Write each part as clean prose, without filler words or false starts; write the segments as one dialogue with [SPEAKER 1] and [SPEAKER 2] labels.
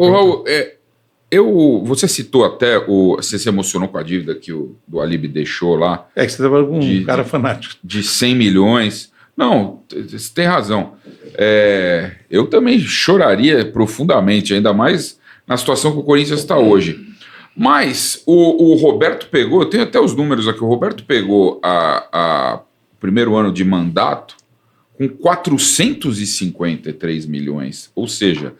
[SPEAKER 1] Ô, Raul, você citou até, você se emocionou com a dívida que o do Alib deixou lá.
[SPEAKER 2] É que você trabalha com um cara fanático.
[SPEAKER 1] De 100 milhões. Não, você tem razão. Eu também choraria profundamente, ainda mais na situação que o Corinthians está hoje. Mas o Roberto pegou, eu tenho até os números aqui, o Roberto pegou o primeiro ano de mandato com 453 milhões, ou seja,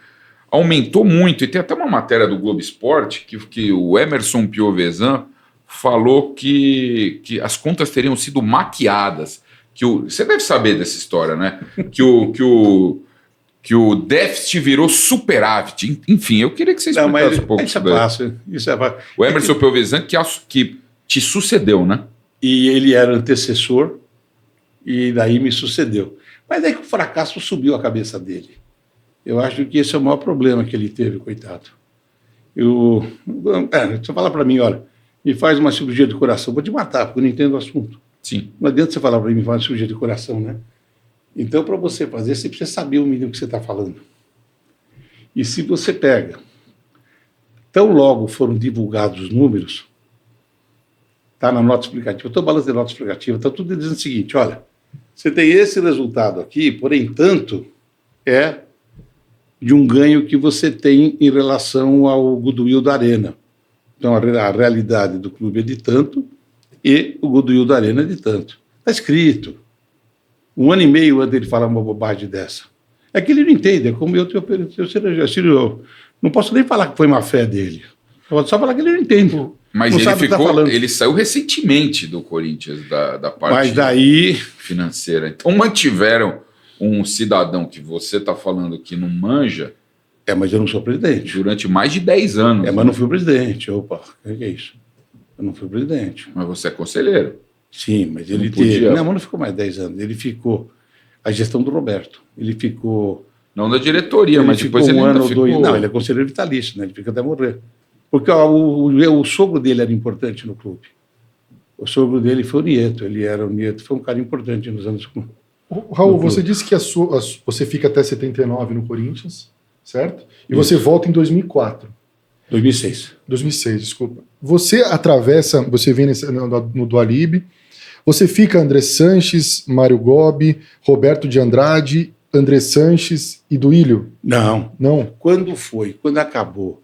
[SPEAKER 1] aumentou muito. E tem até uma matéria do Globo Esporte que o Emerson Piovesan falou que as contas teriam sido maquiadas. Você deve saber dessa história, né? Que o déficit virou superávit. Enfim, eu queria que você explicasse um pouco
[SPEAKER 2] isso é fácil.
[SPEAKER 1] O Emerson Piovesan que te sucedeu, né?
[SPEAKER 2] E ele era antecessor e daí me sucedeu. Mas é que o fracasso subiu a cabeça dele. Eu acho que esse é o maior problema que ele teve, coitado. Você fala para mim, olha, me faz uma cirurgia de coração, vou te matar, porque eu não entendo o assunto.
[SPEAKER 1] Sim.
[SPEAKER 2] Não adianta você falar para mim, me faz uma cirurgia de coração, né? Então, para você fazer, você precisa saber o mínimo que você está falando. E se você pega, tão logo foram divulgados os números, está na nota explicativa, eu estou balançando de nota explicativa, está tudo dizendo o seguinte, olha, você tem esse resultado aqui, porém, tanto é de um ganho que você tem em relação ao goodwill da Arena. Então, a realidade do clube é de tanto e o goodwill da Arena é de tanto. Está escrito. 1 ano e meio antes ele falar uma bobagem dessa. É que ele não entende, é como eu não posso nem falar que foi má fé dele. Eu posso só falar que ele não entende.
[SPEAKER 1] Mas
[SPEAKER 2] não
[SPEAKER 1] ele saiu recentemente do Corinthians, da parte financeira. Então mantiveram um cidadão que você está falando que não manja.
[SPEAKER 2] Mas eu não sou presidente.
[SPEAKER 1] Durante mais de 10 anos.
[SPEAKER 2] Mas não fui presidente. Opa, o que é isso? Eu não fui presidente.
[SPEAKER 1] Mas você é conselheiro.
[SPEAKER 2] Sim, mas ele teve... Não, mas não ficou mais 10 anos. Ele ficou... A gestão do Roberto. Ele ficou...
[SPEAKER 1] Não da diretoria, mas depois ele ainda ficou...
[SPEAKER 2] Não, ele é conselheiro vitalício, né? Ele fica até morrer. Porque o sogro dele era importante no clube. O sogro dele foi o Nieto. O Nieto foi um cara importante nos anos...
[SPEAKER 3] Raul, você disse que você fica até 79 no Corinthians, certo? E você volta em 2004.
[SPEAKER 2] 2006.
[SPEAKER 3] 2006, desculpa. Você atravessa, você vem no do Alib, você fica André Sanches, Mário Gobi, Roberto de Andrade, André Sanches e Duílio?
[SPEAKER 2] Não.
[SPEAKER 3] Não?
[SPEAKER 2] Quando foi? Quando acabou?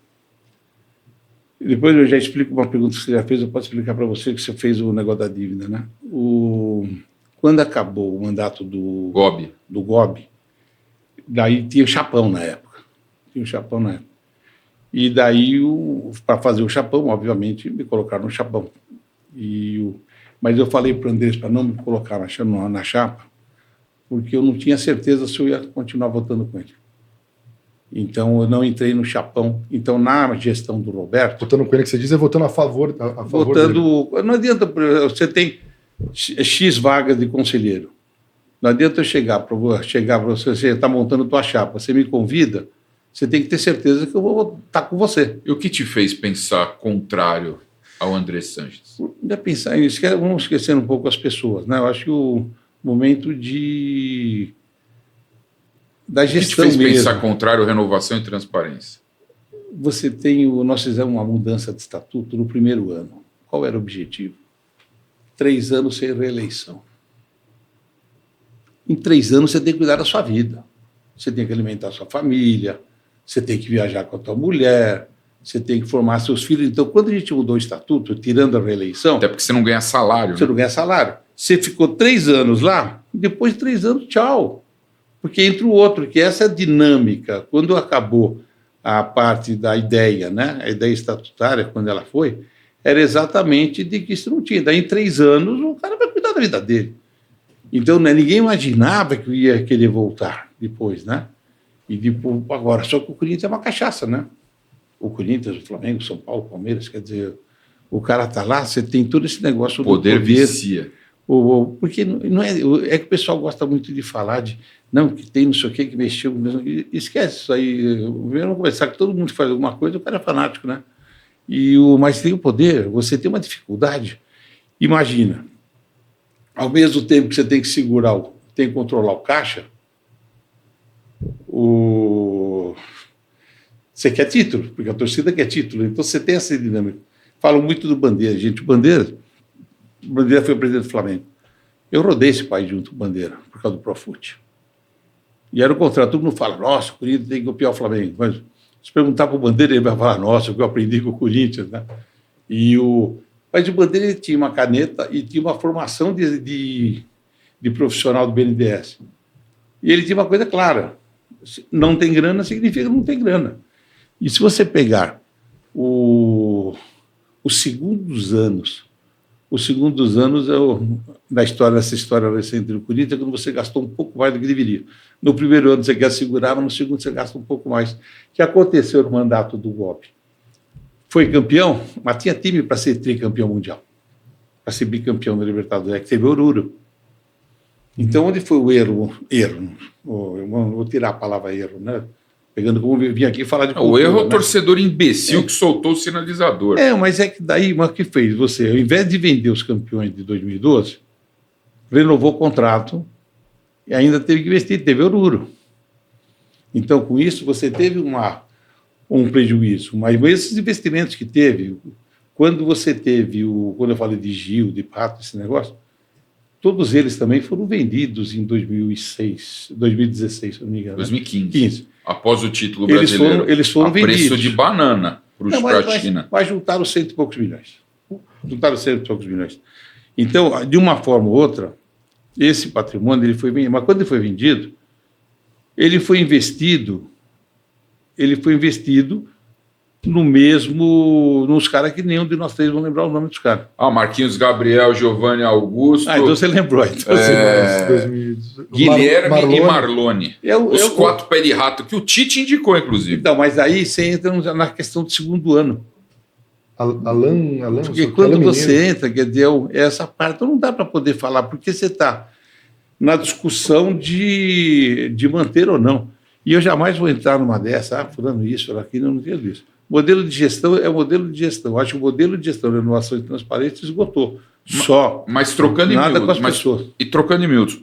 [SPEAKER 2] Depois eu já explico uma pergunta que você já fez, eu posso explicar para você que você fez o negócio da dívida, né? Quando acabou o mandato do Gobi, daí tinha o Chapão na época. E daí, para fazer o Chapão, obviamente, me colocaram no Chapão. Mas eu falei para o Andrés para não me colocar na chapa, porque eu não tinha certeza se eu ia continuar votando com ele. Então, eu não entrei no Chapão. Então, na gestão do Roberto...
[SPEAKER 3] Votando com ele, que você diz, é votando a favor
[SPEAKER 2] dele. Não adianta, você tem X vagas de conselheiro. Não adianta eu chegar para você está montando tua chapa, você me convida, você tem que ter certeza que eu vou estar com você.
[SPEAKER 1] E o que te fez pensar contrário ao André Sanches?
[SPEAKER 2] Pensar nisso, vamos esquecendo um pouco as pessoas, né? Eu acho que o momento da gestão mesmo. O que te fez pensar
[SPEAKER 1] contrário à renovação e transparência?
[SPEAKER 2] Nós fizemos uma mudança de estatuto no primeiro ano. Qual era o objetivo? 3 anos sem reeleição. Em 3 anos você tem que cuidar da sua vida. Você tem que alimentar a sua família, você tem que viajar com a tua mulher, você tem que formar seus filhos. Então, quando a gente mudou o estatuto, tirando a reeleição...
[SPEAKER 1] Até porque você não ganha salário.
[SPEAKER 2] Você não ganha salário. Você ficou 3 anos lá, depois de 3 anos, tchau. Porque entra o outro, que essa é a dinâmica. Quando acabou a parte da ideia, né? A ideia estatutária, quando ela foi, era exatamente de que isso não tinha. Daí, em 3 anos, o cara vai cuidar da vida dele. Então, né, ninguém imaginava que eu ia querer voltar depois, né? E depois, agora, só que o Corinthians é uma cachaça, né? O Corinthians, o Flamengo, São Paulo, Palmeiras, quer dizer, o cara tá lá, você tem todo esse negócio do
[SPEAKER 1] poder vicia.
[SPEAKER 2] Porque não é que o pessoal gosta muito de falar de não, que tem não sei o que mexeu, esquece isso aí. Vamos começar que todo mundo que faz alguma coisa, o cara é fanático, né? Mas tem o poder, você tem uma dificuldade. Imagina, ao mesmo tempo que você tem que segurar, tem que controlar o caixa, Você quer título, porque a torcida quer título. Então você tem essa dinâmica. Falam muito do Bandeira, gente. O Bandeira foi o presidente do Flamengo. Eu rodei esse país junto com o Bandeira, por causa do Profut. E era o contrário. Todo mundo fala, nossa, o Corinthians tem que copiar o Flamengo. Mas se perguntar para o Bandeira, ele vai falar, nossa, o que eu aprendi com o Corinthians, né? Mas o Bandeira, ele tinha uma caneta e tinha uma formação de profissional do BNDES. E ele tinha uma coisa clara. Não tem grana significa não tem grana. E se você pegar os segundos anos da história, dessa história recente do Corinthians, é quando você gastou um pouco mais do que deveria. No primeiro ano você quer segurar, mas no segundo você gasta um pouco mais. O que aconteceu no mandato do Gobi? Foi campeão, mas tinha time para ser tricampeão mundial, para ser bicampeão da Libertadores, é que teve Oruro. Então, onde foi o erro? Vou tirar a palavra erro, né? Pegando como eu vim aqui falar de cultura,
[SPEAKER 1] o erro é o
[SPEAKER 2] né?
[SPEAKER 1] torcedor imbecil que soltou o sinalizador.
[SPEAKER 2] Mas é que daí, mas o que fez? Você, ao invés de vender os campeões de 2012, renovou o contrato e ainda teve que investir, teve Oruro. Então, com isso, você teve um prejuízo. Mas esses investimentos que teve, quando você teve, quando eu falei de Gil, de Pato, esse negócio, todos eles também foram vendidos em 2016, se não me engano.
[SPEAKER 1] 2015. Após o título brasileiro.
[SPEAKER 2] Eles foram vendidos.
[SPEAKER 1] Preço de banana para a China.
[SPEAKER 2] Mas juntaram 100 e poucos milhões. Então, de uma forma ou outra, esse patrimônio ele foi vendido. Mas quando ele foi vendido, ele foi investido nos caras que nenhum de nós três vão lembrar o nome dos caras.
[SPEAKER 1] Marquinhos Gabriel, Giovanni Augusto.
[SPEAKER 2] Então você lembrou.
[SPEAKER 1] Guilherme e Marlone. Os 4 pés de rato, que o Tite indicou, inclusive.
[SPEAKER 2] Então, mas aí você entra na questão do segundo ano.
[SPEAKER 3] Alan,
[SPEAKER 2] porque quando você entra, quer dizer, essa parte não dá para poder falar, porque você está na discussão de manter ou não. E eu jamais vou entrar numa dessa, fulano isso, fulano aquilo, eu não entendo isso. Modelo de gestão é o modelo de gestão. Eu acho que o modelo de gestão de renovação e transparência esgotou.
[SPEAKER 1] Mas trocando em miúdos. E trocando em miúdos.